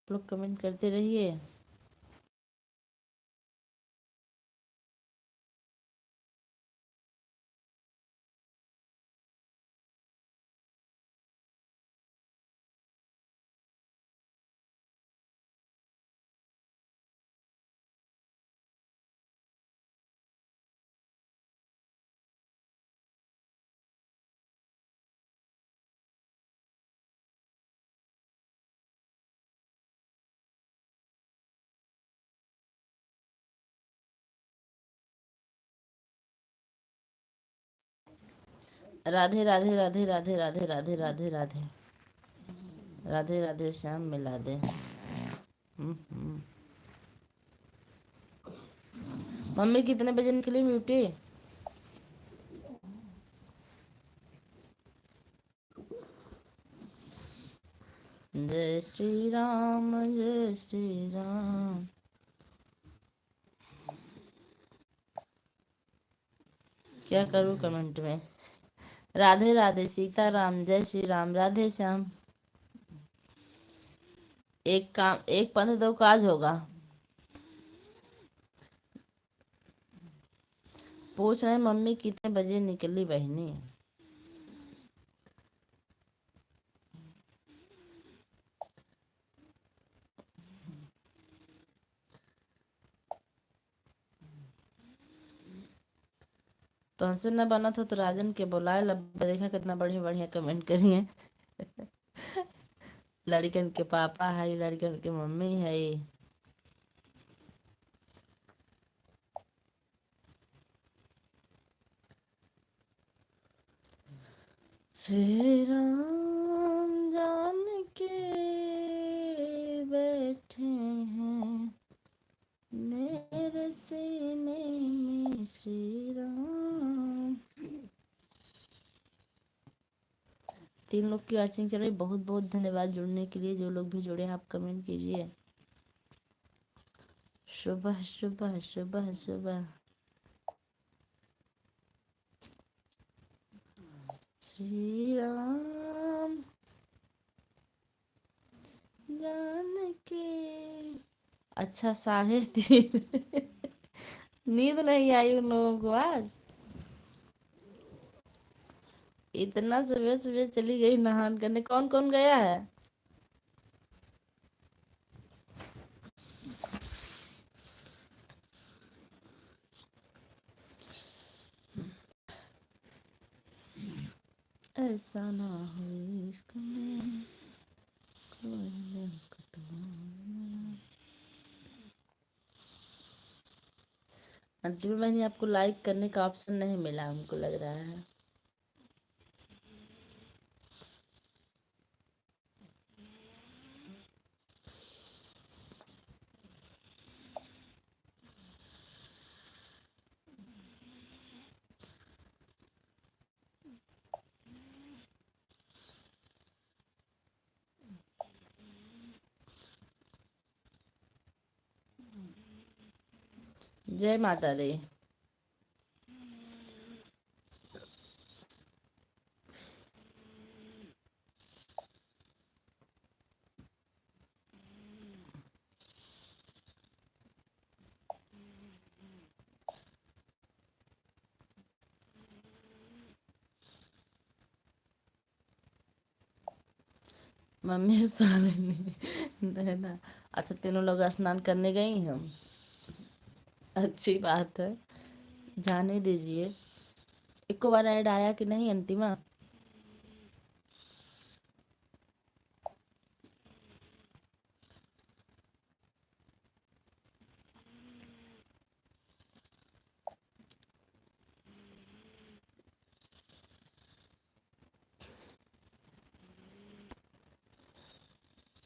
लोग कमेंट करते रहिए। राधे राधे राधे राधे राधे राधे राधे राधे राधे राधे श्याम मिला दे। हम्म। मम्मी कितने बजे निकली ब्यूटी? जय श्री राम जय श्री राम। क्या करूँ कमेंट में? राधे राधे सीताराम जय श्री राम राधे श्याम। एक काम एक पंथ दो काज होगा। पूछ रहे मम्मी कितने बजे निकली बहनी। तो हमसे न बना था तो राजन के बुलाए लब। देखा कितना बढ़िया बढ़िया कमेंट करिए। लड़कन के पापा है, लड़कन के मम्मी है। श्री राम जान के बैठे हैं मेरे सीने में श्री राम। 3 लोग की वॉचिंग चल रही। बहुत बहुत धन्यवाद जुड़ने के लिए। जो लोग भी जुड़े हैं आप कमेंट कीजिए। सुबह सुबह सुबह सुबह। श्री राम जान के। अच्छा 3:30। नींद नहीं आई उन लोगों को आज। इतना सुबह सुबह चली गई नहान करने। कौन कौन गया है? ऐसा ना हो इश्क में कोई दिक्कत। अंतिम महीने आपको लाइक करने का ऑप्शन नहीं मिला हमको लग रहा है। जय माता दी। मम्मी साले नहीं ना। अच्छा तीनों लोग स्नान करने गई हम। अच्छी बात है। जाने दीजिए। एक बार ऐड आया कि नहीं अंतिमा?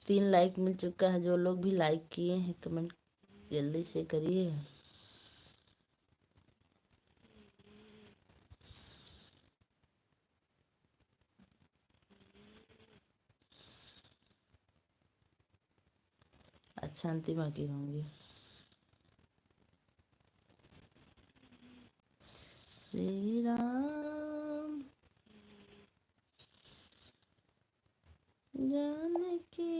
3 लाइक मिल चुका है। जो लोग भी लाइक किए हैं कमेंट जल्दी से करिए। अच्छा अंतिमा की होंगी। श्री राम जानकी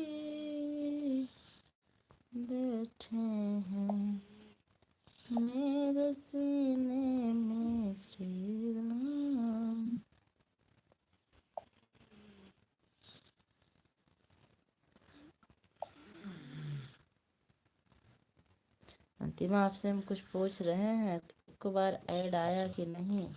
अंतिमा आपसे हम कुछ पूछ रहे हैं, एक बार ऐड आया कि नहीं।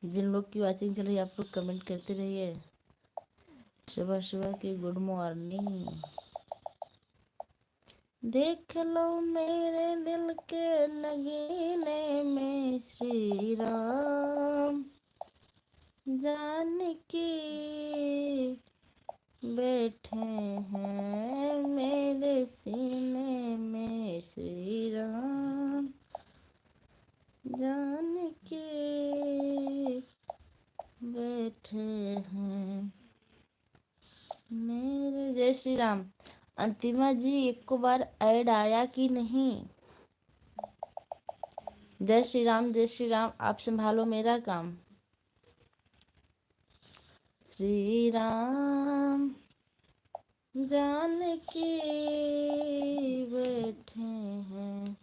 जिन लोग की वाचिंग चल रही है आप लोग कमेंट करते रहिए। सुबह सुबह की गुड मॉर्निंग। देख लो मेरे दिल के नगीने में श्री राम जानकी बैठे हैं मेरे सीने में श्री राम जानकी बैठे हैं मेरे। जय श्री राम। अंतिमा जी एक को बार ऐड आया कि नहीं। जय श्री राम, जय श्री राम। आप संभालो मेरा काम। श्री राम जानकी बैठे हैं।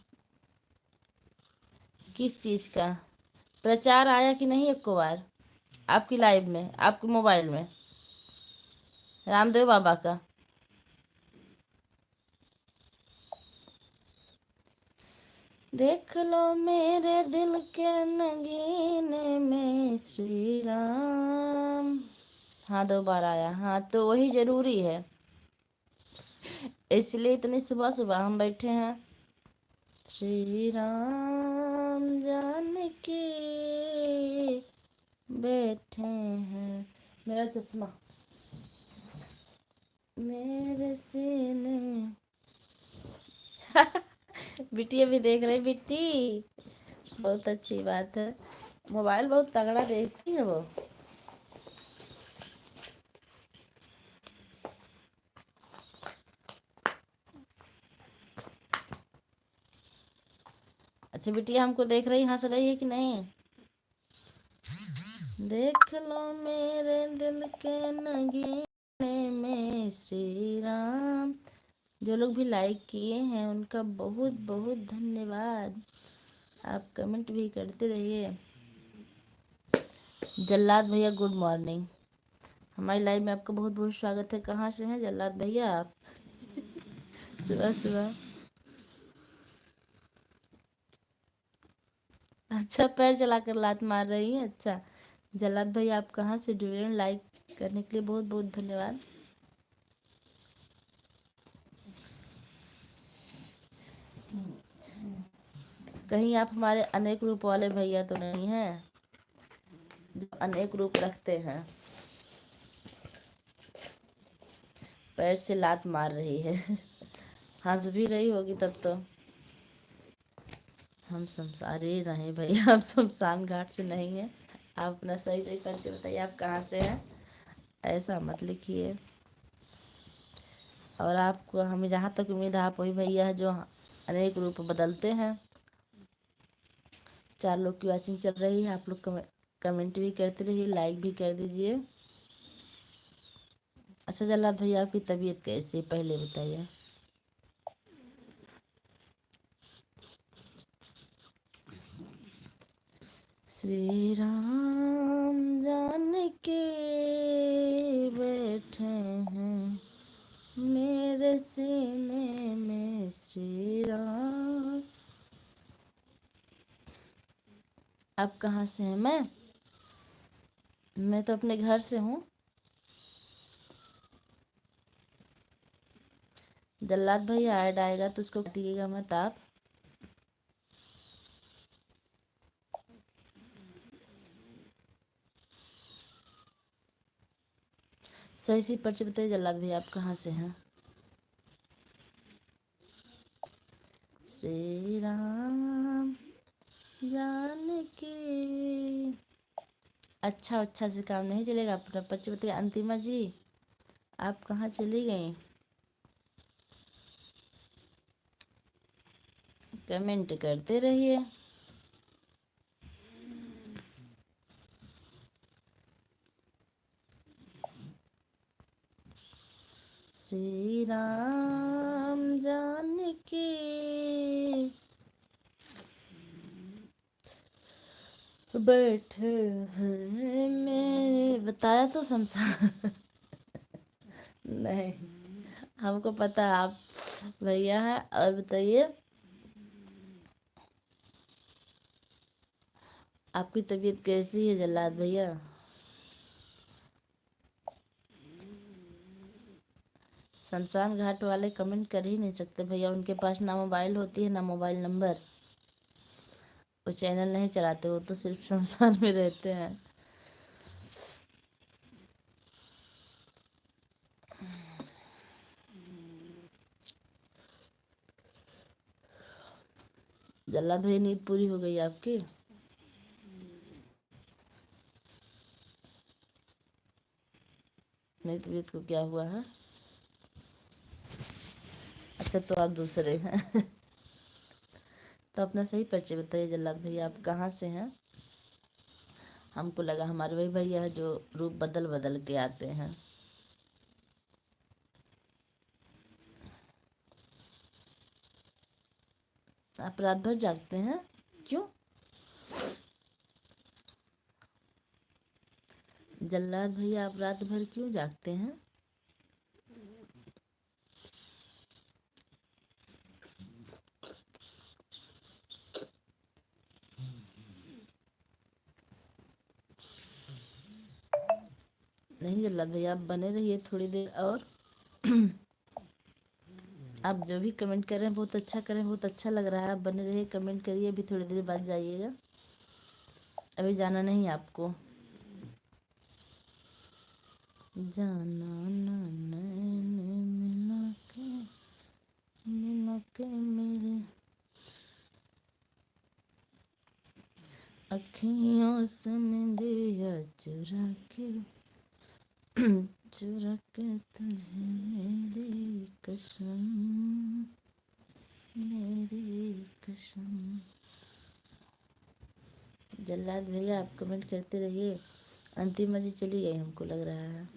किस चीज का प्रचार आया कि नहीं एक को बार आपकी लाइव में, आपके मोबाइल में, रामदेव बाबा का। देख लो मेरे दिल के नगीने में श्री राम। हाँ 2 बार आया। हाँ तो वही जरूरी है, इसलिए इतनी सुबह सुबह हम बैठे हैं। श्री राम जानकी बैठे हैं। मेरा चश्मा मेरे सीने। बिटिया भी देख रही। बिट्टी बहुत अच्छी बात है, मोबाइल बहुत तगड़ा देखती है वो। अच्छा बिटिया हमको देख रही, हंस रही है कि नहीं। देख लो मेरे दिल के नगीने में श्री राम। जो लोग भी लाइक किए हैं उनका बहुत बहुत धन्यवाद। आप कमेंट भी करते रहिए। जल्लाद भैया गुड मॉर्निंग। हमारी लाइव में आपका बहुत बहुत स्वागत है। कहाँ से हैं जल्लाद भैया आप। सुबह सुबह। अच्छा पैर चलाकर लात मार रही है। अच्छा जल्लाद भैया आप कहाँ से जुड़े हैं, लाइक करने के लिए बहुत बहुत धन्यवाद। कहीं आप हमारे अनेक रूप वाले भैया तो नहीं हैं जो अनेक रूप रखते हैं। पैर से लात मार रही है। हंस भी रही होगी तब तो। हम संसारी रहे भैया, आप शमशान घाट से नहीं है। आप अपना सही सही परिचय बताइए, आप कहाँ से हैं। ऐसा मत लिखिए। और आपको हमें जहाँ तक उम्मीद है आप वही भैया है जो अनेक रूप बदलते हैं। 4 लोग की वॉचिंग चल रही है। आप लोग कमेंट भी करते रहिए, लाइक भी कर दीजिए। अच्छा जल्लाद भैया आपकी तबीयत कैसी है पहले बताइए। श्री राम जानकी बैठे हैं मेरे सीने में श्री राम। आप कहाँ से हैं। मैं तो अपने घर से हूँ। जल्लाद भैया ऐड आएगा तो उसको काटिएगा मत आप। सही सी परिचय बताइए जल्लाद भैया आप कहाँ से हैं। श्री राम जानकी। अच्छा अच्छा से काम नहीं चलेगा, अपना परिचय बताइए। अंतिमा जी आप कहाँ चली गई। कमेंट करते रहिए। श्री राम जानकी बैठे हैं मेरे, बताया तो शमशान। नहीं, हमको पता आप भैया हैं। और बताइए, आपकी तबीयत कैसी है जल्लाद भैया? शमशान घाट वाले कमेंट कर ही नहीं सकते भैया, उनके पास ना मोबाइल होती है ना मोबाइल नंबर। वो चैनल नहीं चलाते, वो तो सिर्फ शमशान में रहते हैं। जल्लाद भैया नींद पूरी हो गई आपकी? मेरी तबीयत को क्या हुआ है? अच्छा, तो आप दूसरे हैं। तो अपना सही परिचय बताइए जल्लाद भैया, आप कहाँ से हैं? हमको लगा हमारे वही भैया है जो रूप बदल बदल के आते हैं। आप रात भर जागते हैं? क्यों? जल्लाद भैया आप रात भर क्यों जागते हैं? नहीं जल्लाद भैया, आप बने रहिए थोड़ी देर और। आप जो भी कमेंट कर रहे हैं बहुत अच्छा कर रहे हैं, बहुत अच्छा लग रहा है। आप बने रहिए, कमेंट करिए, अभी थोड़ी देर बाद जाइएगा, अभी जाना नहीं है आपको। जाना ना नैन मिला के मेरे अखियों से निंदिया चुरा के, चुरा के तुझे, मेरी कसम, मेरी कसम। जल्लाद भैया आप कमेंट करते रहिए। अंतिम जी चली गई हमको लग रहा है।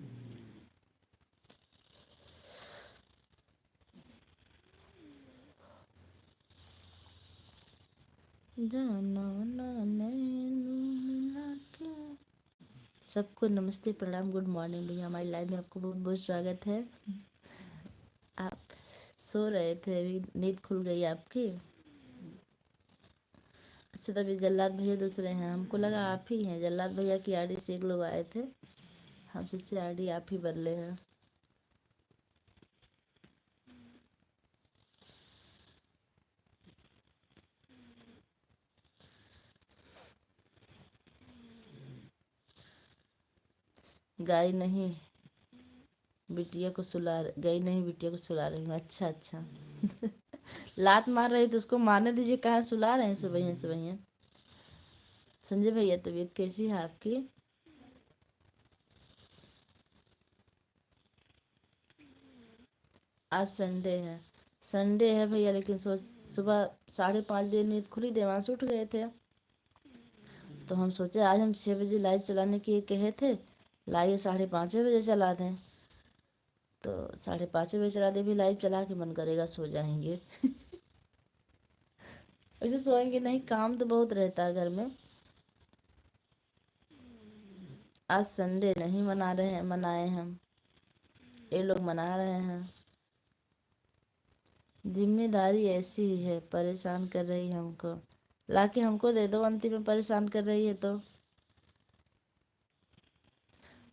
जाना ना नैनू मिला के। सबको नमस्ते प्रणाम गुड मॉर्निंग भैया, हमारी लाइव में आपको बहुत बहुत स्वागत है। आप सो रहे थे, अभी नींद खुल गई आपकी? अच्छा, तभी जल्लाद भैया दूसरे हैं, हमको लगा आप ही हैं। जल्लाद भैया की आईडी से एक लोग आए थे, हम सोचे आईडी आप ही बदले हैं। गाय नहीं बिटिया को सुला गई, नहीं बिटिया को सुला रही हूँ। अच्छा अच्छा। लात मार रही तो उसको मारने दीजिए, कहाँ सुला रहे हैं सुबह सुबह। संजय भैया तबीयत कैसी है आपकी? आज संडे है। संडे है भैया, लेकिन सोच सुबह 5:30 नींद खुली, देवांश उठ गए थे, तो हम सोचे आज हम 6 बजे लाइव चलाने के कहे थे, लाइए 5:30 बजे चला दें। तो 5:30 बजे चला दे, भी लाइव चला के मन करेगा सो जाएंगे। वैसे सोएंगे नहीं, काम तो बहुत रहता है घर में। आज संडे नहीं मना रहे हैं, मनाए हम, ये लोग मना रहे हैं। जिम्मेदारी ऐसी ही है, परेशान कर रही है हमको। लाके हमको दे दो, अंतिम में परेशान कर रही है तो।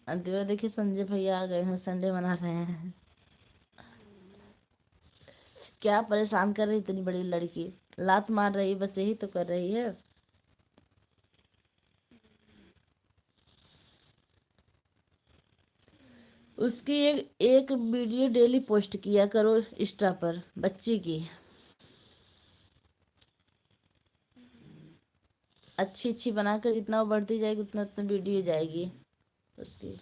अंतिम में देखिए संजय भैया आ गए हैं, संडे मना रहे हैं। क्या परेशान कर रही इतनी बड़ी लड़की, लात मार रही, बस यही तो कर रही है। उसकी एक वीडियो डेली पोस्ट किया करो इंस्टा पर, बच्ची की अच्छी अच्छी बनाकर, जितना वो बढ़ती जाएगी उतना उतना वीडियो जाएगी उसकी।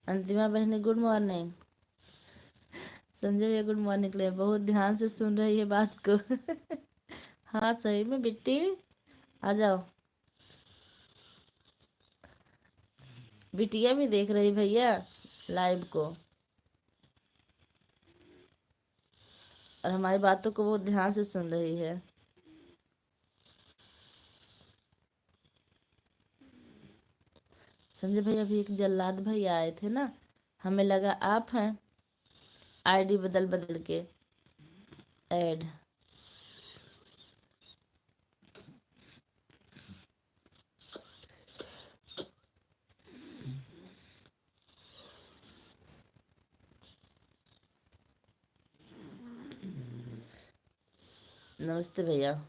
अंतिमा बहनी गुड मॉर्निंग। संजय भैया गुड मॉर्निंग ले बहुत ध्यान से सुन रही है बात को। हाँ सही में बिट्टी, आ जाओ। बिटिया भी देख रही भैया लाइव को, और हमारी बातों को बहुत ध्यान से सुन रही है। संजय भैया अभी एक जल्लाद भैया आए थे ना, हमें लगा आप हैं, आईडी बदल बदल के ऐड। नमस्ते भैया।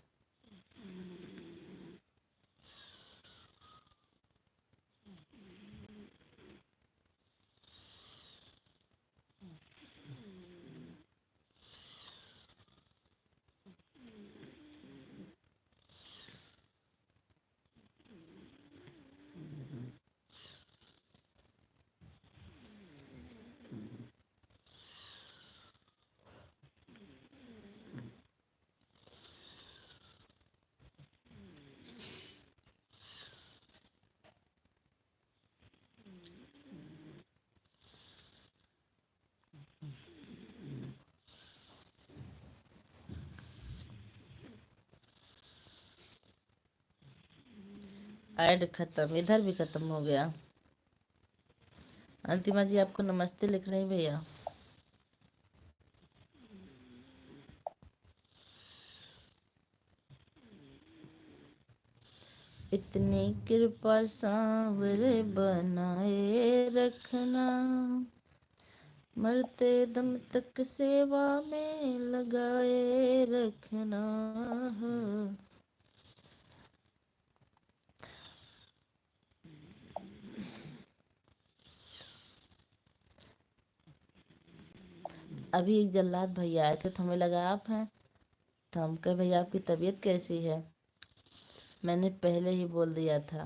ऐड खत्म, इधर भी खत्म हो गया। अंतिमा जी आपको नमस्ते लिख रही भैया। इतनी कृपा सांवरे बनाए रखना, मरते दम तक सेवा में लगाए रखना। अभी एक जल्लाद भैया आए थे तो हमें लगा आप हैं, तो हम कहे भैया आपकी तबीयत कैसी है, मैंने पहले ही बोल दिया था।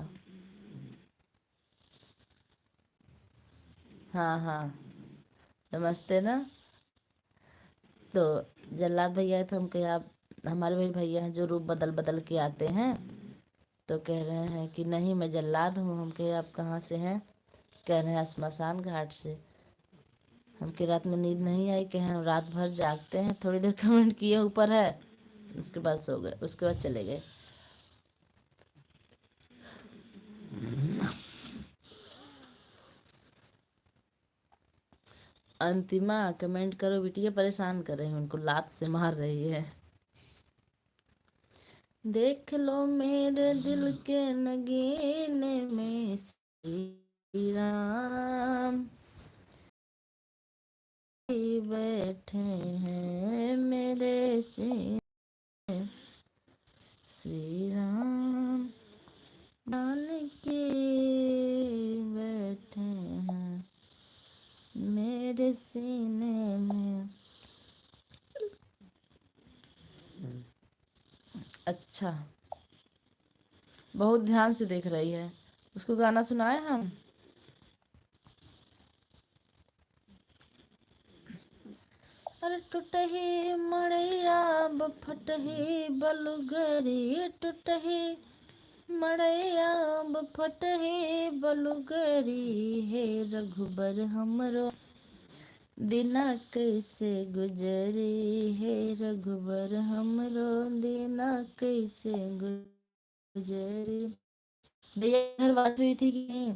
हाँ हाँ, नमस्ते ना। तो जल्लाद भैया आए तो हम कहे आप हमारे भाई भैया हैं जो रूप बदल बदल के आते हैं, तो कह रहे हैं कि नहीं मैं जल्लाद हूँ। हम कहे आप कहाँ से हैं, कह रहे हैं श्मशान घाट से। हमके रात में नींद नहीं आई, कहे हम रात भर जागते हैं, थोड़ी देर कमेंट किए ऊपर है, उसके बाद सो गए, उसके बाद चले गए। अंतिमा कमेंट करो, बिटिया परेशान कर रही है, उनको लात से मार रही है। देख लो मेरे दिल के नगीने में श्री राम बैठे हैं मेरे सीने, श्री राम डाल के बैठे हैं मेरे सीने में। अच्छा, बहुत ध्यान से देख रही है, उसको गाना सुनाए हम। अरे टूटही मड़ैया फटही बलुगरी, टूटही मड़ैया फटही बलुगरी, हे रघुबर हमरो दिना कैसे गुजरी, हे रघुबर हमरो दिना कैसे गुजरी। भैया घर बात हुई थी कि नहीं?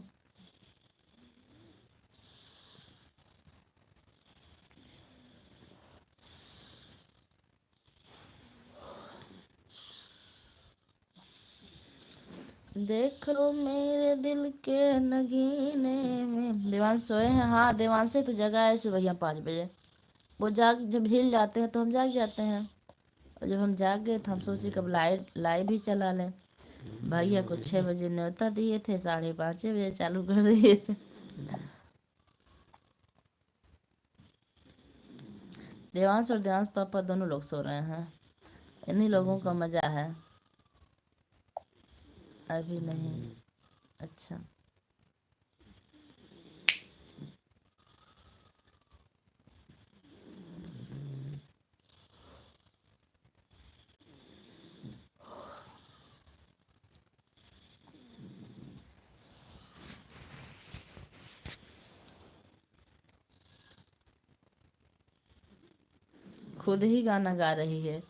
देख लो मेरे दिल के नगीने में। देवांश सोए हैं? हाँ देवांश से तो जगह है सुबह 5 बजे। वो जाग जब हिल जाते हैं तो हम जाग जाते हैं, और जब हम जाग गए तो हम सोचे कब लाइट लाइव भी चला लें। भैया को 6 बजे न्योता दिए थे, 5:30 बजे चालू कर दिए। देवांश और देवांश पापा दोनों लोग सो रहे हैं, इन्हीं लोगों का मजा है। अभी नहीं। अच्छा, खुद ही गाना गा रही है।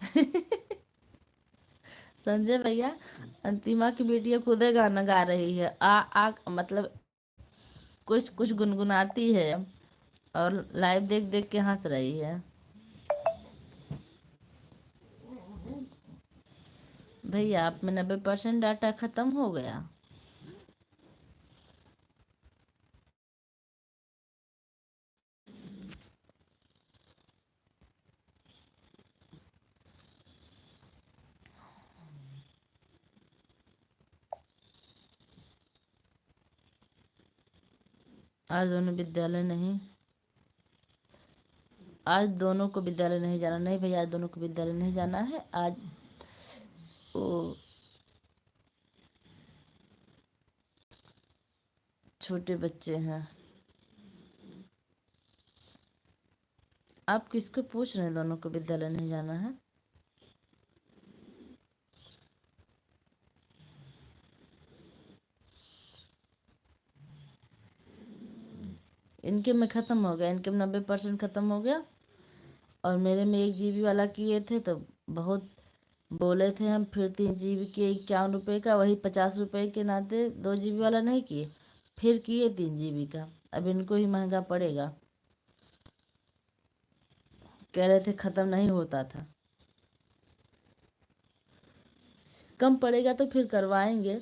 संजय भैया, अंतिमा की बेटियां खुद ही गाना गा रही है। आ मतलब कुछ कुछ गुनगुनाती है और लाइव देख देख के हंस रही है। भैया आप में 90% डाटा खत्म हो गया। आज दोनों विद्यालय नहीं, आज दोनों को विद्यालय नहीं जाना। नहीं भैया, आज दोनों को विद्यालय नहीं जाना है। आज वो छोटे बच्चे हैं। आप किसको पूछ रहे हैं दोनों को विद्यालय नहीं जाना है? इनके में ख़त्म हो गया, इनके में 90% ख़त्म हो गया। और मेरे में 1 GB वाला किए थे तो बहुत बोले थे हम, फिर 3 GB के 51 रुपये का, वही 50 रुपये के नाते 2 GB वाला नहीं किए, फिर किए 3 GB का। अब इनको ही महंगा पड़ेगा। कह रहे थे ख़त्म नहीं होता था। कम पड़ेगा तो फिर करवाएंगे।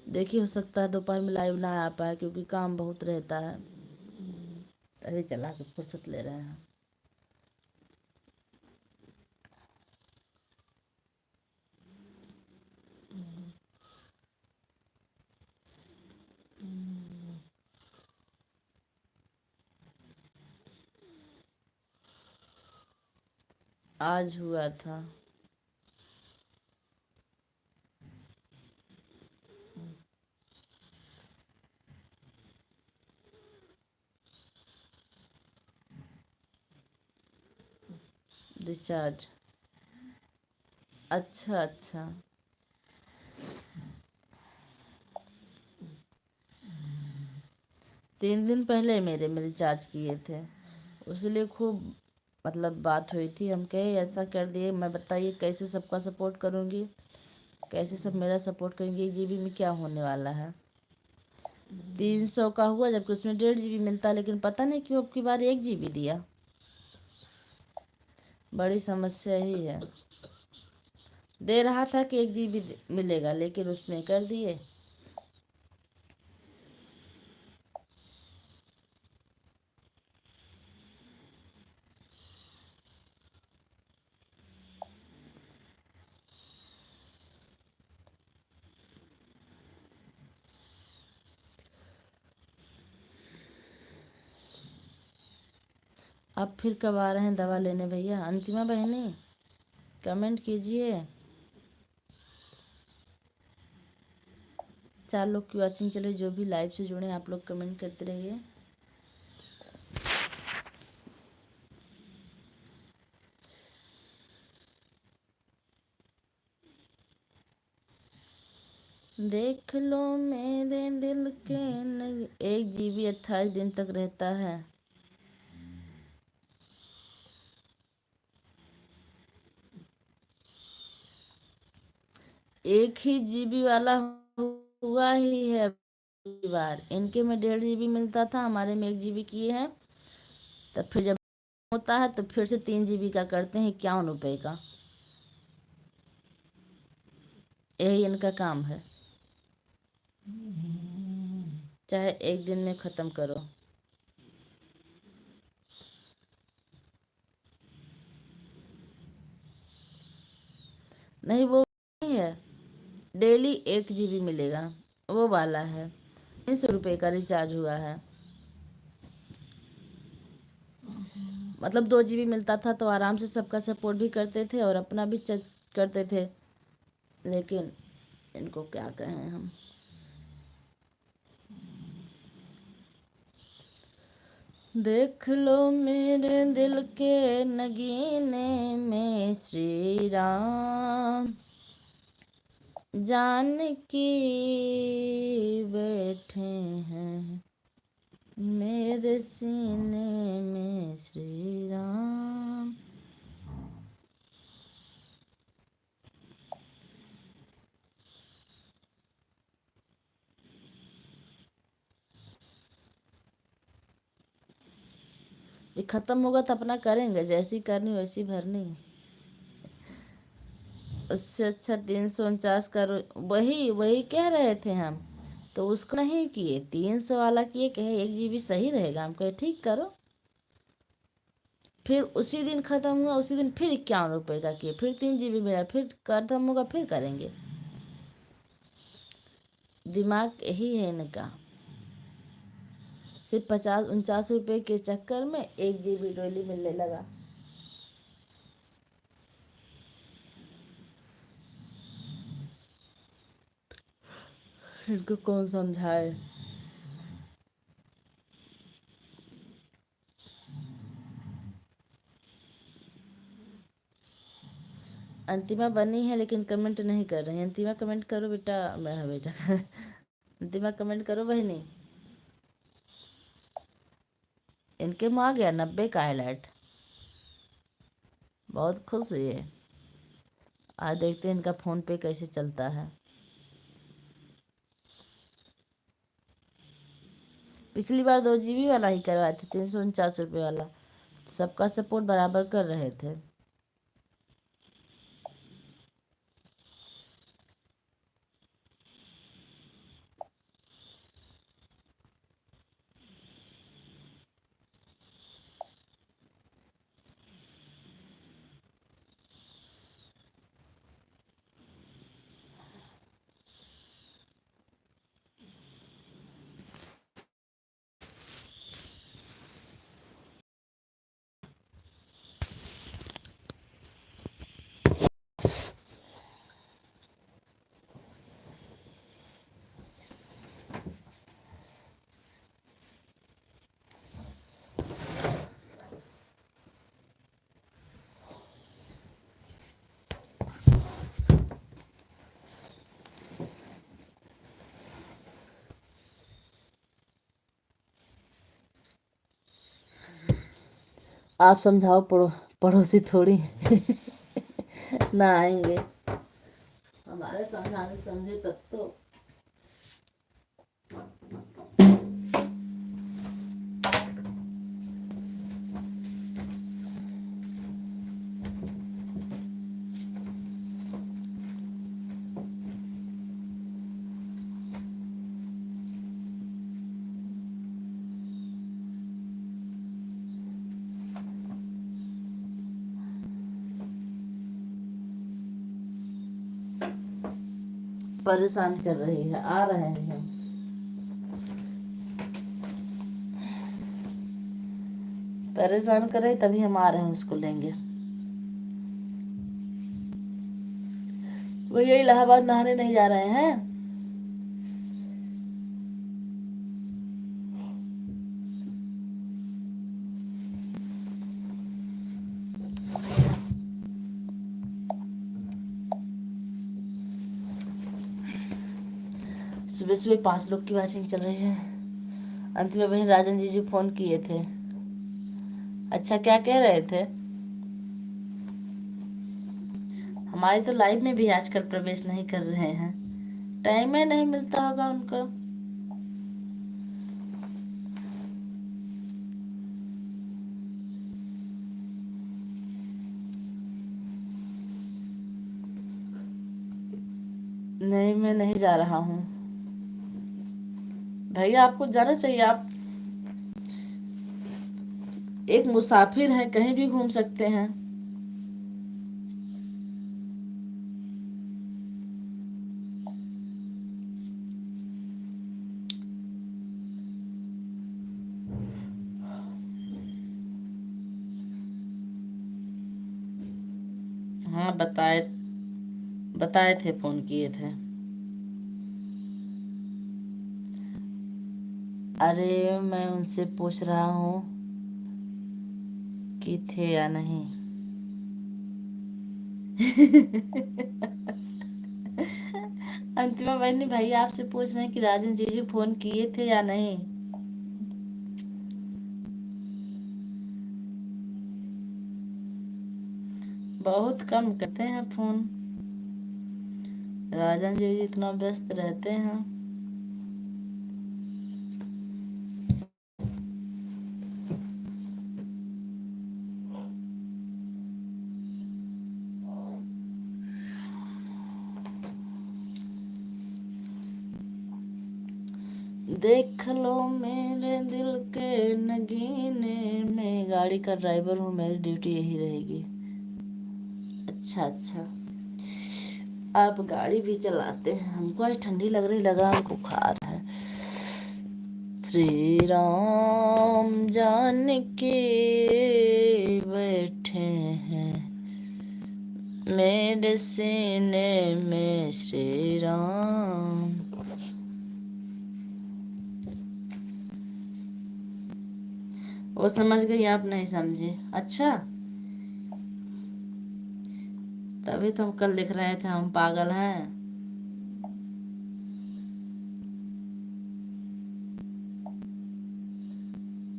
देखिए, हो सकता है दोपहर में लाइव ना आ पाए क्योंकि काम बहुत रहता है। अभी चला के फुर्सत ले रहे हैं। आज हुआ था। डिस्चार्ज। अच्छा अच्छा। 3 दिन पहले मेरे में रिचार्ज किए थे, इसलिए खूब मतलब बात हुई थी। हम कहे ऐसा कर दिए, मैं बताइए कैसे सबका सपोर्ट करूँगी, कैसे सब मेरा सपोर्ट करेंगे। 1 GB में क्या होने वाला है? 300 का हुआ जबकि उसमें 1.5 GB मिलता है, लेकिन पता नहीं क्यों अब की बार 1 GB दिया। बड़ी समस्या ही है। दे रहा था कि 1 GB मिलेगा, लेकिन उसमें कर दिए। आप फिर कब आ रहे हैं दवा लेने भैया? अंतिमा बहनी कमेंट कीजिए। 4 लोग की वॉचिंग चले, जो भी लाइव से जुड़े आप लोग कमेंट करते रहिए। देख लो मेरे दिल के 1 GB 28 दिन तक रहता है। एक ही GB वाला हुआ ही है बार। इनके में 1.5 GB मिलता था, हमारे में 1 GB किए हैं। तब फिर जब होता है तो फिर से 3 GB का करते हैं, 51 रुपये का। यही इनका काम है, चाहे एक दिन में ख़त्म करो। नहीं वो नहीं है, डेली 1 GB मिलेगा, वो वाला है। 300 रुपये का रिचार्ज हुआ है। मतलब 2 GB मिलता था तो आराम से सबका सपोर्ट भी करते थे और अपना भी चेक करते थे। लेकिन इनको क्या कहें हम। देख लो मेरे दिल के नगीने में श्री राम जानकी बैठे हैं। मेरे सीने में श्री राम। ये खत्म होगा तो अपना करेंगे, जैसी करनी वैसी भरनी। उससे अच्छा 349 करो, वही वही कह रहे थे हम। तो उसको नहीं किए, 300 वाला किए, कहे 1 GB सही रहेगा, हम कहे ठीक करो। फिर उसी दिन ख़त्म हुआ, उसी दिन फिर 51 रुपये का किए, फिर 3 GB मेरा, फिर खत्म होगा फिर करेंगे। दिमाग यही है इनका। सिर्फ 50-49 रुपये के चक्कर में 1 GB डेली मिलने लगा। इनको कौन समझाए। अंतिमा बनी है लेकिन कमेंट नहीं कर रही। अंतिमा कमेंट करो बेटा, मैं बेटा अंतिमा कमेंट करो बहनी। इनके में आ गया 90 का हाईलाइट, बहुत खुश हुई है। आज देखते हैं इनका फ़ोन पे कैसे चलता है। पिछली बार 2 GB वाला ही करवाए थे, 349 रुपये वाला। सबका सपोर्ट बराबर कर रहे थे। आप समझाओ, पड़ोसी थोड़ी ना आएंगे, हमारे समझाने समझे तब तो। परेशान कर रही है, आ रहे हैं हम। परेशान कर रहे तभी हम आ रहे हैं, उसको लेंगे। वो ये इलाहाबाद नहाने नहीं जा रहे हैं। सुबह सुबह 5 लोग की वॉचिंग चल रही है। अंत में बहन राजन जी फोन किए थे। अच्छा, क्या कह रहे थे। हमारी तो लाइव में भी आजकल प्रवेश नहीं कर रहे हैं, टाइम ही नहीं मिलता होगा उनको। नहीं, मैं नहीं जा रहा हूँ भैया, आपको जाना चाहिए। आप एक मुसाफिर हैं, कहीं भी घूम सकते हैं। हाँ, बताए बताए थे, फोन किए थे। अरे मैं उनसे पूछ रहा हूँ कि थे या नहीं। अंतिमा बहन भैया आपसे पूछ रहे हैं कि राजन जीजू फोन किए थे या नहीं। बहुत कम करते हैं फोन। राजन जी इतना व्यस्त रहते हैं। देख लो मेरे दिल के नगीने में। गाड़ी का ड्राइवर हूँ, मेरी ड्यूटी यही रहेगी। अच्छा अच्छा, आप गाड़ी भी चलाते हैं। हमको आज ठंडी लग रही, लगा हमको बुखार है। श्री राम जानकी बैठे हैं मेरे सीने में, श्री राम। वो समझ गई, आप नहीं समझे। अच्छा, तभी तो हम कल लिख रहे थे हम पागल हैं।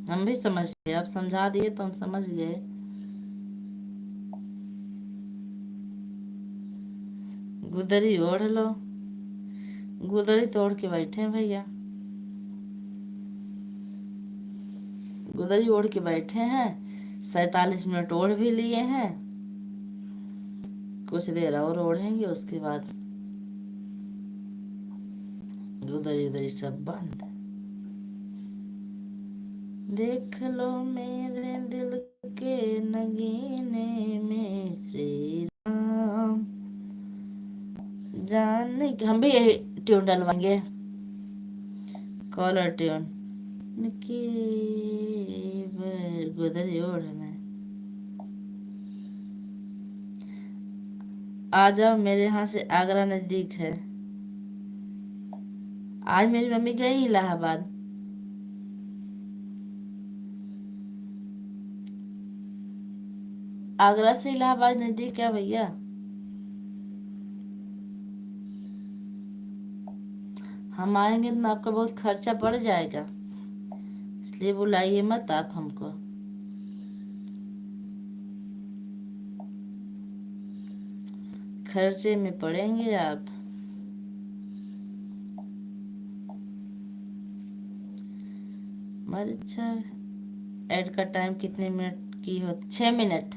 हम भी समझ गए, आप समझा दिए तो हम समझ गए। गुदरी ओढ़ लो। गुदरी तोड़ के बैठे हैं भैया, गुदरी ओढ़ के बैठे हैं। 47 मिनट ओढ़ भी लिए हैं, कुछ देर और ओढ़ेंगे, उसके बाद गुदरी उदरी सब बंद। देख लो मेरे दिल के नगीने में, श्री राम जाने। हम भी यही ट्यून डलवाएंगे, कॉलर ट्यून। की गुदरी ओढ़ना। आ जाओ, मेरे यहाँ से आगरा नजदीक है। आज मेरी मम्मी गई इलाहाबाद। आगरा से इलाहाबाद नजदीक है भैया। हम आएंगे तो आपका बहुत खर्चा बढ़ जाएगा, इसलिए बुलाइए मत आप हमको। खर्चे में पड़ेंगे आप। अच्छा, ऐड का टाइम कितने मिनट की हो? 6 मिनट।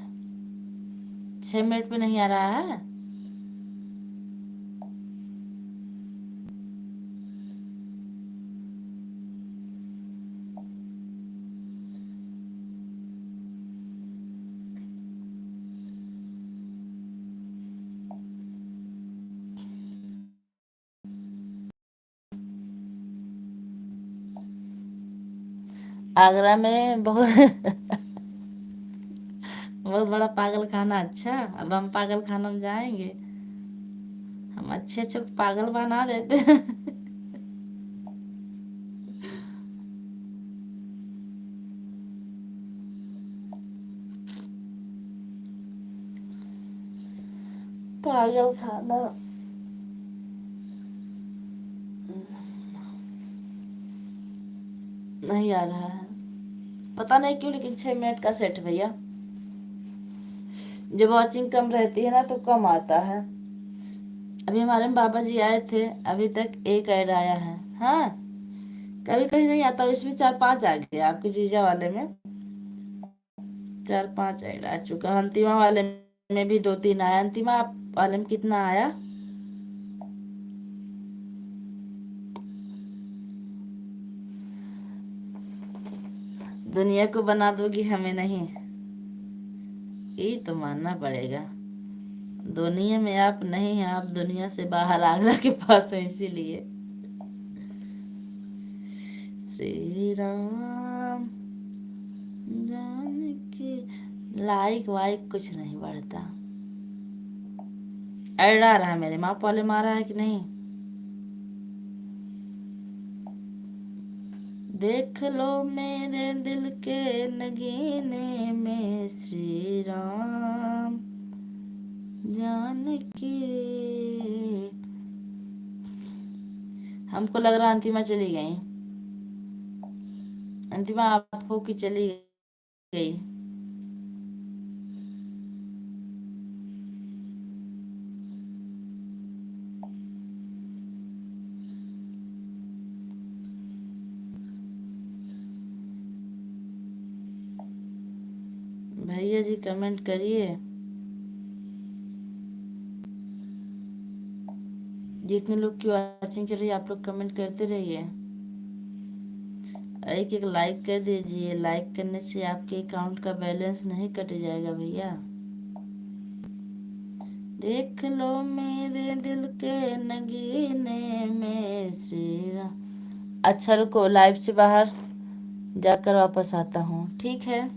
6 मिनट पे नहीं आ रहा है। आगरा में बहुत बहुत बड़ा पागल खाना। अच्छा, अब हम पागल खाना में जाएंगे। हम अच्छे अच्छे पागल बना देते हैं। पागल खाना नहीं आ रहा है, पता नहीं क्यों, लेकिन 6 मिनट का सेट भैया। जब वॉचिंग कम रहती है ना तो कम आता है। अभी हमारे में बाबा जी आए थे, अभी तक एक ऐड आया है। हाँ, कभी कहीं नहीं आता, इसमें 4-5 आ गया। आपके जीजा वाले में 4-5 ऐड आ चुका। अंतिमा वाले में भी 2-3 आया। अंतिमा वाले में कितना आया? दुनिया को बना दोगी, हमें नहीं। ये तो मानना पड़ेगा, दुनिया में आप नहीं हैं, आप दुनिया से बाहर आगरा के पास हैं, इसीलिए। श्री राम जानकी। लाइक वाइक कुछ नहीं बढ़ता। ऐड आ रहा है मेरे माँ वाले में, आ रहा है कि नहीं? देख लो मेरे दिल के नगीने में, श्री राम जानकी। हमको लग रहा अंतिमा चली गई। अंतिमा आपको की चली गई। भैया जी कमेंट करिए, जितने लोग की वॉचिंग चल रही है आप लोग कमेंट करते रहिए। एक एक लाइक कर दीजिए, लाइक करने से आपके अकाउंट का बैलेंस नहीं कट जाएगा भैया। देख लो मेरे दिल के नगीने में श्री राम। अच्छा रुको, लाइव से बाहर जाकर वापस आता हूँ, ठीक है।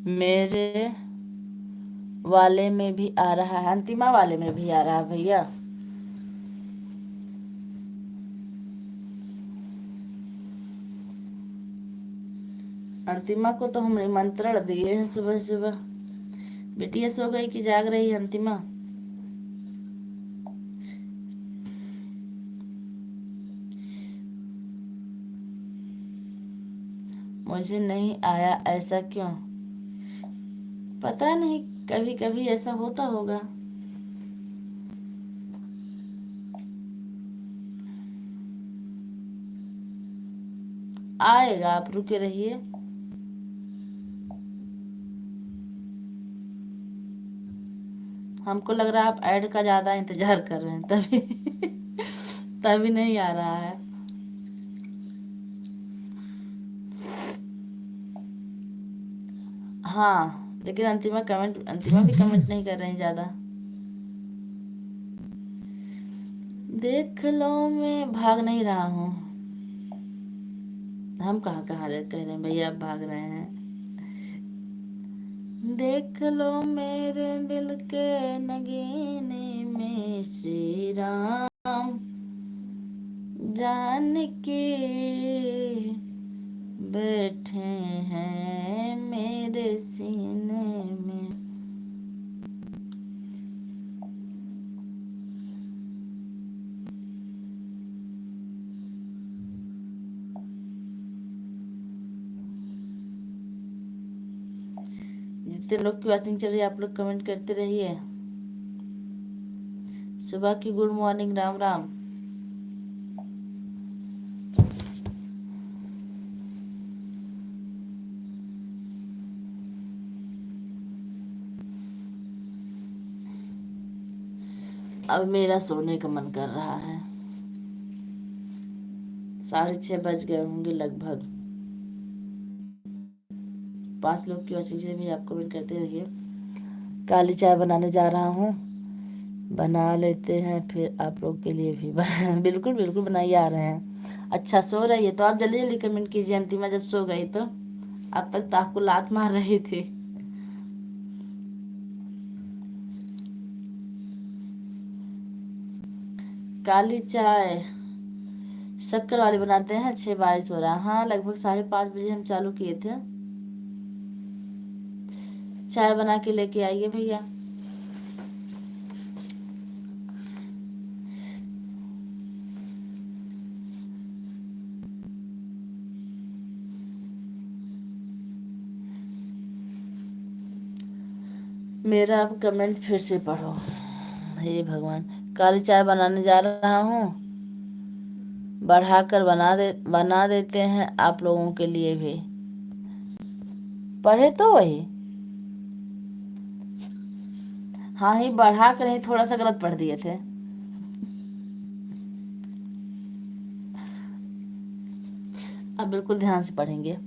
मेरे वाले में भी आ रहा है, अंतिमा वाले में भी आ रहा है भैया। अंतिमा को तो हम निमंत्रण दिए हैं सुबह सुबह। बिटिया सो गई कि जाग रही है अंतिमा? मुझे नहीं आया, ऐसा क्यों? पता नहीं, कभी कभी ऐसा होता होगा। आएगा, आप रुके रहिए। हमको लग रहा है आप ऐड का ज्यादा इंतजार कर रहे हैं, तभी तभी नहीं आ रहा है। हाँ, लेकिन अंतिमा भी कमेंट नहीं कर रहे हैं ज्यादा। देख लो मैं भाग नहीं रहा हूँ। हम कहाँ कहाँ कह रहे हैं भैया, आप भाग रहे हैं। देख लो मेरे दिल के नगीने में श्री राम जानकी बैठे हैं मेरे सीने में। जितने लोग की वॉचिंग चल रही है आप लोग कमेंट करते रहिए। सुबह की गुड मॉर्निंग, राम राम। अब मेरा सोने का मन कर रहा है। 6:30 बज गए होंगे लगभग। 5 लोग की वॉचिंग चल रही है, आप कमेंट करते रहिए। काली चाय बनाने जा रहा हूँ, बना लेते हैं फिर आप लोग के लिए भी। बिल्कुल बिल्कुल बनाइए, आ रहे हैं। अच्छा सो रही है तो आप जल्दी जल्दी कमेंट कीजिए। अंतिमा जब सो गई तो अब तक तो आपको लात मार रही थी। काली चाय शक्कर वाली बनाते हैं। 6:22 हो रहा, हाँ लगभग 5:30 बजे हम चालू किए थे। चाय बना के लेके आइए भैया। मेरा अब कमेंट फिर से पढ़ो, हे भगवान। काली चाय बनाने जा रहा हूँ, बढ़ाकर बना देते हैं आप लोगों के लिए भी। पढ़े तो वही, हाँ ही बढ़ा कर नहीं, थोड़ा सा गलत पढ़ दिए थे। अब बिल्कुल ध्यान से पढ़ेंगे।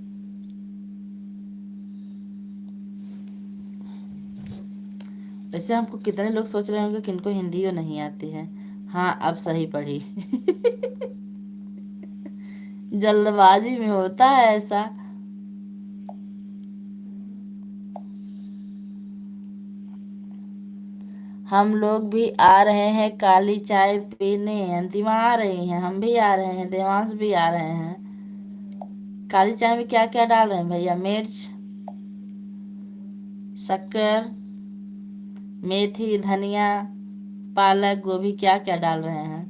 वैसे हमको कितने लोग सोच रहे होंगे कि इनको हिंदी ही नहीं आती है। हाँ अब सही पढ़ी। जल्दबाजी में होता है ऐसा। हम लोग भी आ रहे हैं काली चाय पीने। अंतिमा आ रही हैं, हम भी आ रहे हैं, देवांश भी आ रहे हैं। काली चाय में क्या क्या डाल रहे हैं भैया? मिर्च, शक्कर, मेथी, धनिया, पालक, गोभी, क्या क्या डाल रहे हैं?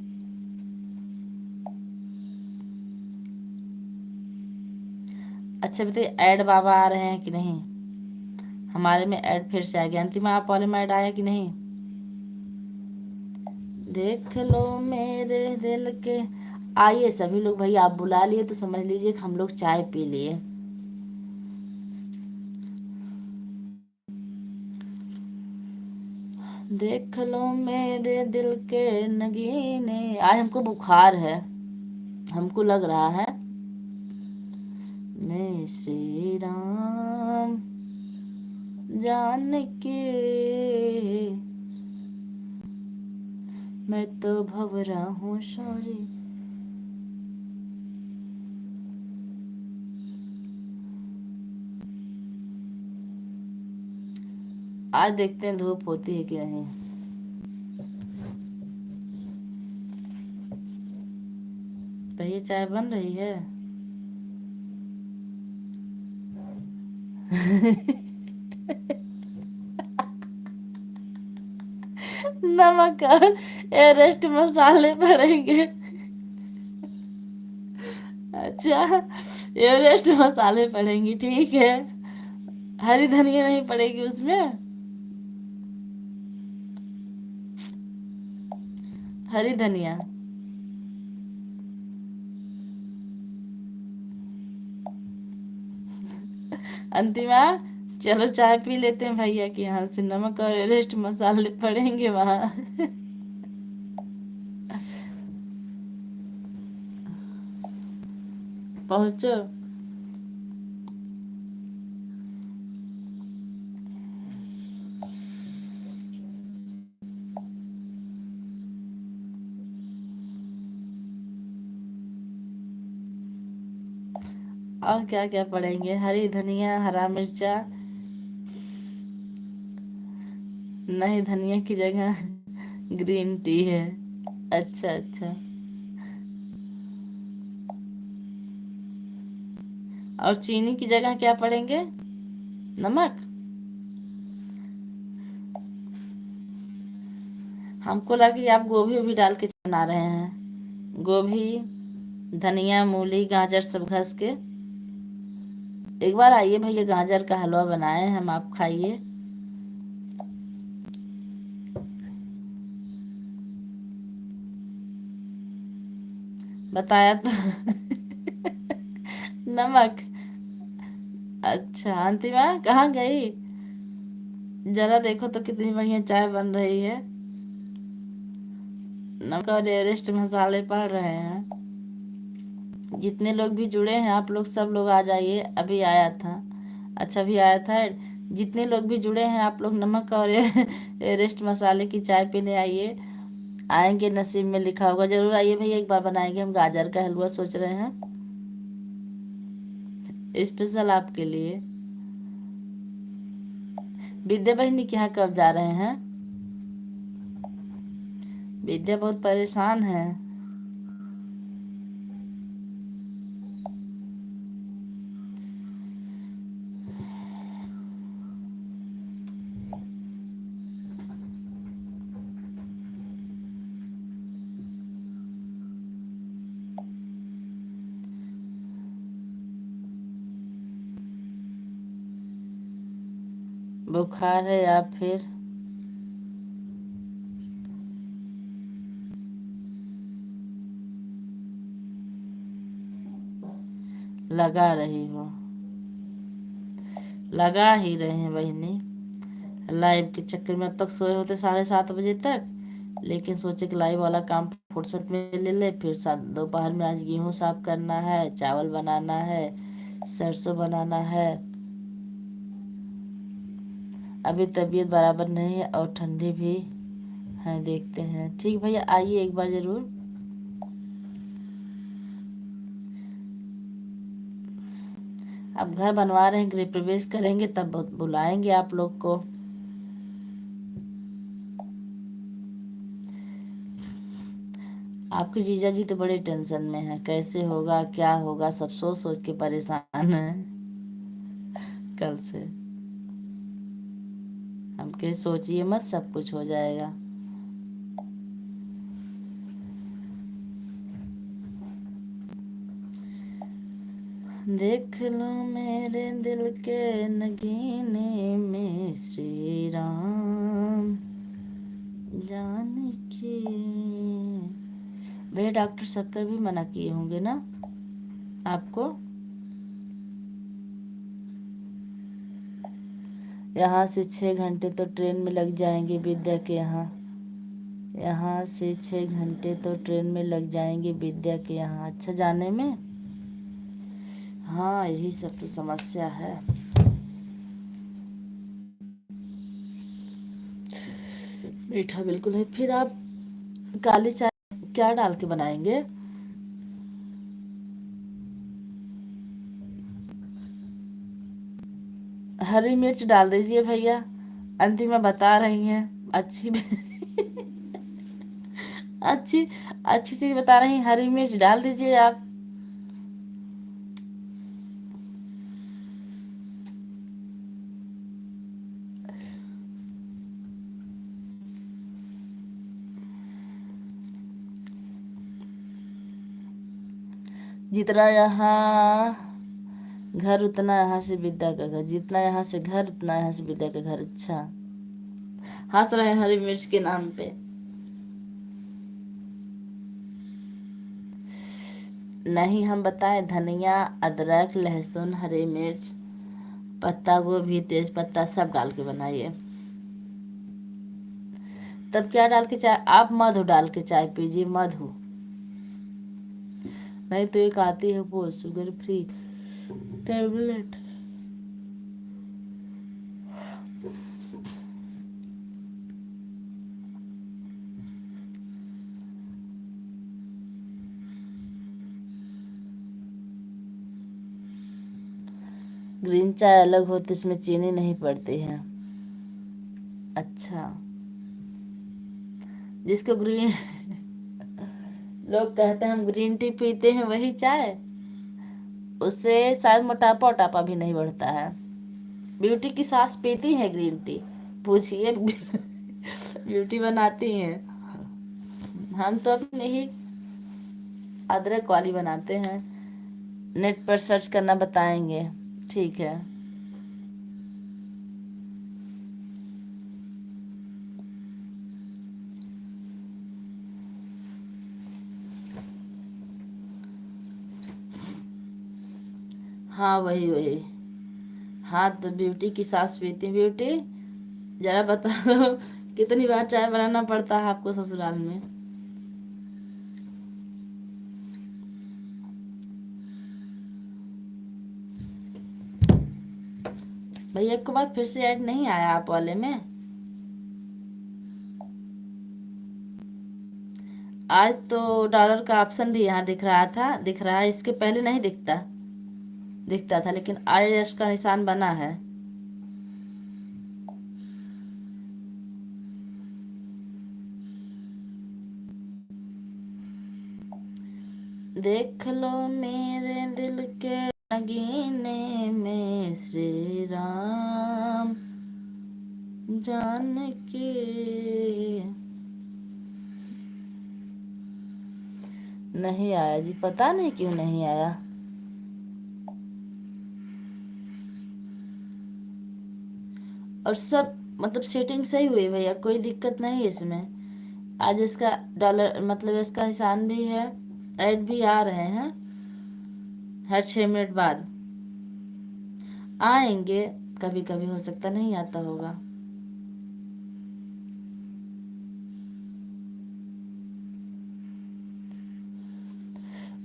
अच्छा बताइए, ऐड बाबा आ रहे हैं कि नहीं? हमारे में ऐड फिर से आ गया। अंतिमा आप वाले में ऐड आया कि नहीं? देख लो मेरे दिल के। आइए सभी लोग, भाई आप बुला लिए तो समझ लीजिए कि हम लोग चाय पी लिए। देख लो मेरे दिल के नगीने। आज हमको बुखार है, हमको लग रहा है। मैं श्री राम जानकी, मैं तो भंवरा हूँ सॉरी। आज देखते हैं धूप होती है कि नहीं। भैया चाय बन रही है? नमक और एवरेस्ट मसाले पड़ेंगे। अच्छा, एवरेस्ट मसाले पड़ेंगी, ठीक है। हरी धनिया नहीं पड़ेगी उसमें? हरी धनिया। अंतिमा, चलो चाय पी लेते हैं भैया के यहाँ से। नमक और एवरेस्ट मसाले पड़ेंगे वहाँ। पहुँचो। और क्या क्या पड़ेंगे? हरी धनिया, हरा मिर्चा। नहीं, धनिया की जगह ग्रीन टी है। अच्छा अच्छा। और चीनी की जगह क्या पड़ेंगे? नमक। हमको लगा कि आप गोभी भी डाल के बना रहे हैं। गोभी, धनिया, मूली, गाजर सब घस के। एक बार आइए भैया, गाजर का हलवा बनाए हैं हम, आप खाइए। बताया तो। नमक। अच्छा, अंतिमा कहाँ गई? जरा देखो तो कितनी बढ़िया चाय बन रही है। नमक और एवरेस्ट मसाले पड़ रहे हैं। जितने लोग भी जुड़े हैं आप लोग, सब लोग आ जाइए। अभी आया था। अच्छा, अभी आया था। जितने लोग भी जुड़े हैं आप लोग, नमक और एवरेस्ट मसाले की चाय पीने आइए। आएंगे नसीब में लिखा होगा, जरूर आइए भैया। एक बार बनाएंगे हम गाजर का हलवा, सोच रहे हैं स्पेशल आपके लिए। विद्या बहनी के यहाँ कब जा रहे हैं? विद्या बहुत परेशान है। बुखार है या फिर? लगा रही हो? लगा ही रहे हैं बहनी। लाइव के चक्कर में अब तक सोए होते 7:30 बजे तक, लेकिन सोचे कि लाइव वाला काम फुर्सत में ले ले। फिर दोपहर में आज गेहूं साफ करना है, चावल बनाना है, सरसों बनाना है। अभी तबीयत बराबर नहीं है और ठंडी भी है, देखते हैं। ठीक भैया, आइए एक बार जरूर। अब घर बनवा रहे हैं, गृह प्रवेश करेंगे तब बुलाएंगे आप लोग को। आपके जीजा जी तो बड़े टेंशन में है, कैसे होगा क्या होगा, सब सोच सोच के परेशान है कल से। हम के सोचिए मत, सब कुछ हो जाएगा। देख लो मेरे दिल के नगीने में श्री राम जानकी। भैया डॉक्टर शक्कर भी मना किए होंगे ना आपको। यहाँ से 6 घंटे तो ट्रेन में लग जाएंगे विद्या के यहाँ। यहाँ से 6 घंटे तो ट्रेन में लग जाएंगे विद्या के यहाँ। अच्छा जाने में। हाँ यही सब तो समस्या है। मीठा बिल्कुल है। फिर आप काली चाय क्या डाल के बनाएंगे। हरी मिर्च डाल दीजिए भैया। अंतिम में बता रही हैं अच्छी अच्छी अच्छी चीज बता रही हैं। हरी मिर्च डाल दीजिए आप। जितना यहाँ घर उतना यहाँ से विद्या का घर। जितना यहाँ से घर उतना यहाँ से विद्या का घर। अच्छा हंस रहे हैं हरी मिर्च के नाम पे। नहीं हम बताएं धनिया अदरक लहसुन हरी मिर्च पत्ता गोभी तेज पत्ता सब डाल के बनाइए। तब क्या डाल के चाय। आप मधु डाल के चाय पीजिए मधु। नहीं तो एक आती है वो शुगर फ्री टेबलेट। ग्रीन चाय अलग होती इसमें चीनी नहीं पड़ती है। अच्छा जिसको ग्रीन लोग कहते हैं हम ग्रीन टी पीते हैं वही चाय। उससे शायद मोटापा वटापा भी नहीं बढ़ता है। ब्यूटी की सास पीती है ग्रीन टी। पूछिए ब्यूटी बनाती हैं। हम तो अपने ही अदरक वाली बनाते हैं। नेट पर सर्च करना बताएंगे। ठीक है। हाँ वही वही। हाँ तो ब्यूटी की सास पीती। ब्यूटी जरा बता दो कितनी बार चाय बनाना पड़ता है आपको ससुराल में। भैया एक बार फिर से ऐड नहीं आया आप वाले में। आज तो डॉलर का ऑप्शन भी यहाँ दिख रहा था। दिख रहा है इसके पहले नहीं दिखता दिखता था लेकिन IS का निशान बना है। देख लो मेरे दिल के नगीने में श्री राम जानकी। नहीं आया जी पता नहीं क्यों नहीं आया। और सब मतलब सेटिंग सही हुई भैया कोई दिक्कत नहीं है इसमें। आज इसका डॉलर मतलब इसका निशान भी है। ऐड भी आ रहे हैं हर 6 मिनट बाद आएंगे। कभी कभी हो सकता नहीं आता होगा।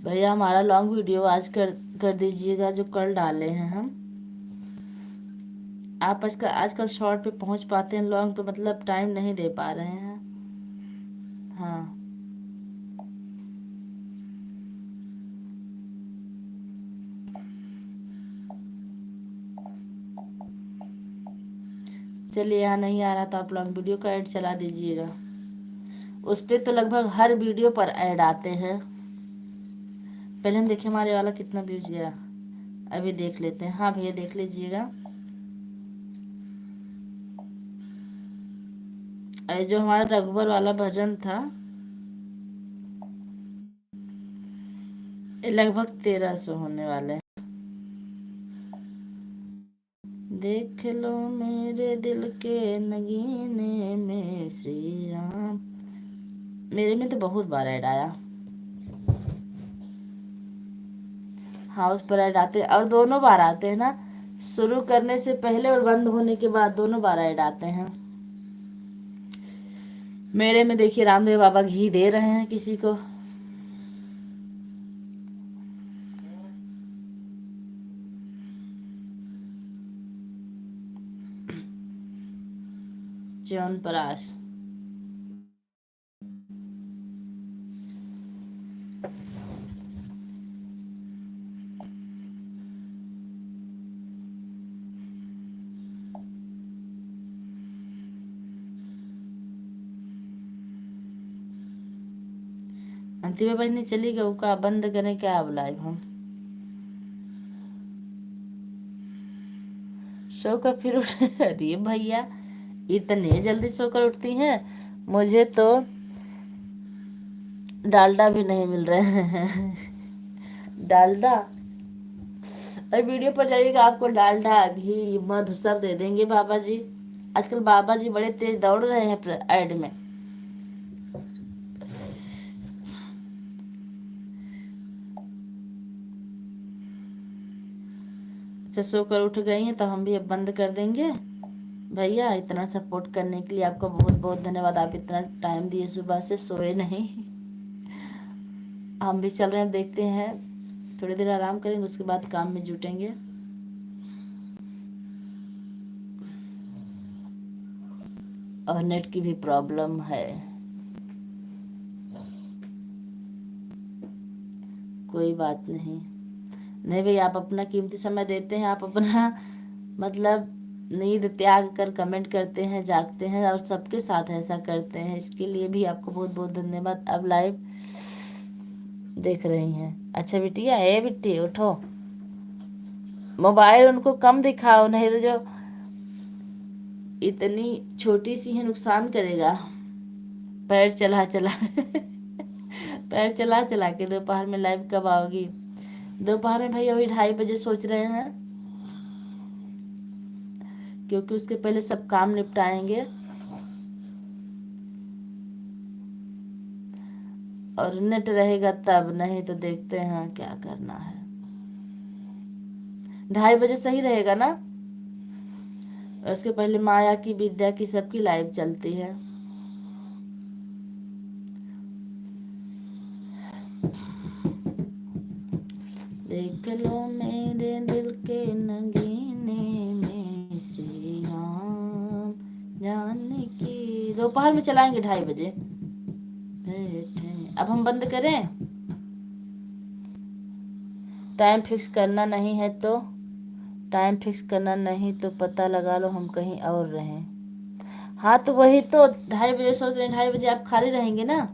भैया हमारा लॉन्ग वीडियो आज कर दीजिएगा जो कल डाले हैं हम। आप आजकल शॉर्ट पे पहुंच पाते हैं लॉन्ग पे मतलब टाइम नहीं दे पा रहे हैं। हाँ चलिए यहाँ नहीं आ रहा तो आप लॉन्ग वीडियो का ऐड चला दीजिएगा। उस पे तो लगभग हर वीडियो पर ऐड आते हैं। पहले हम देखें हमारे वाला कितना व्यूज गया। अभी देख लेते हैं। हाँ भैया देख लीजिएगा। जो हमारा रघुबर वाला भजन था ये लगभग 1300 होने वाले हैं। देख लो मेरे दिल के नगीने में श्री राम। मेरे में तो बहुत बार ऐड आया। हाँ, उस पर ऐड आते और दोनों बार आते हैं ना, शुरू करने से पहले और बंद होने के बाद दोनों बार ऐड आते हैं। मेरे में देखिए रामदेव बाबा घी दे रहे हैं किसी को। च्यवनप्राश। अंतिम बजने चली गई का बंद करें क्या अब लाइव हम। सोकर फिर उठ अरे भैया इतने जल्दी सोकर उठती हैं। मुझे तो डालडा भी नहीं मिल रहे हैं। डालडा अरे वीडियो पर जाइएगा, आपको डालडा घी मधु सब दे देंगे बाबा जी। आजकल बाबा जी बड़े तेज दौड़ रहे हैं ऐड में। अच्छा, सोकर उठ गई हैं तो हम भी अब बंद कर देंगे। भैया इतना सपोर्ट करने के लिए आपका बहुत बहुत धन्यवाद। आप इतना टाइम दिए, सुबह से सोए नहीं। हम भी चल रहे हैं, देखते हैं थोड़ी देर आराम करेंगे, उसके बाद काम में जुटेंगे। और नेट की भी प्रॉब्लम है। कोई बात नहीं। नहीं भैया, आप अपना कीमती समय देते हैं, आप अपना मतलब नींद त्याग कर कमेंट करते हैं, जागते हैं और सबके साथ ऐसा करते हैं, इसके लिए भी आपको बहुत बहुत धन्यवाद। अब लाइव देख रही हैं। अच्छा बिटिया, ए बिट्टी उठो, मोबाइल उनको कम दिखाओ, नहीं तो जो इतनी छोटी सी है नुकसान करेगा। पैर चला चला पैर चला चला के दोपहर में लाइव कब आओगी? दोपहर में भैया वही 2:30 बजे सोच रहे हैं, क्योंकि उसके पहले सब काम निपटाएंगे और नेट रहेगा तब, नहीं तो देखते हैं क्या करना है। 2:30 बजे सही रहेगा ना? उसके पहले माया की, विद्या की, सबकी लाइव चलती है। देख लो मेरे दिल के नगीने में श्री राम जाने की। दोपहर में चलाएंगे 2:30 बजे। अब हम बंद करें? टाइम फिक्स करना नहीं है तो टाइम फिक्स करना नहीं तो पता लगा लो हम कहीं और रहें। हाँ तो वही तो 2:30 बजे सोच रहे हैं, 2:30 बजे आप खाली रहेंगे ना।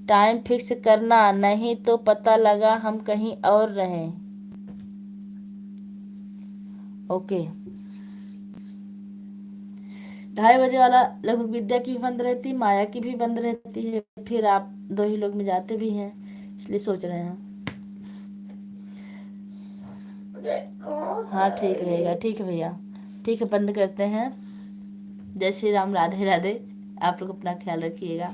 टाइम फिक्स करना नहीं तो पता लगा हम कहीं और रहें। ओके। 2:30 बजे वाला लगभग विद्या की भी बंद रहती, माया की भी बंद रहती है, फिर आप दो ही लोग में जाते भी हैं, इसलिए सोच रहे हैं। हाँ ठीक रहेगा, ठीक है भैया, ठीक है बंद करते हैं। जय श्री राम, राधे राधे। आप लोग अपना ख्याल रखिएगा।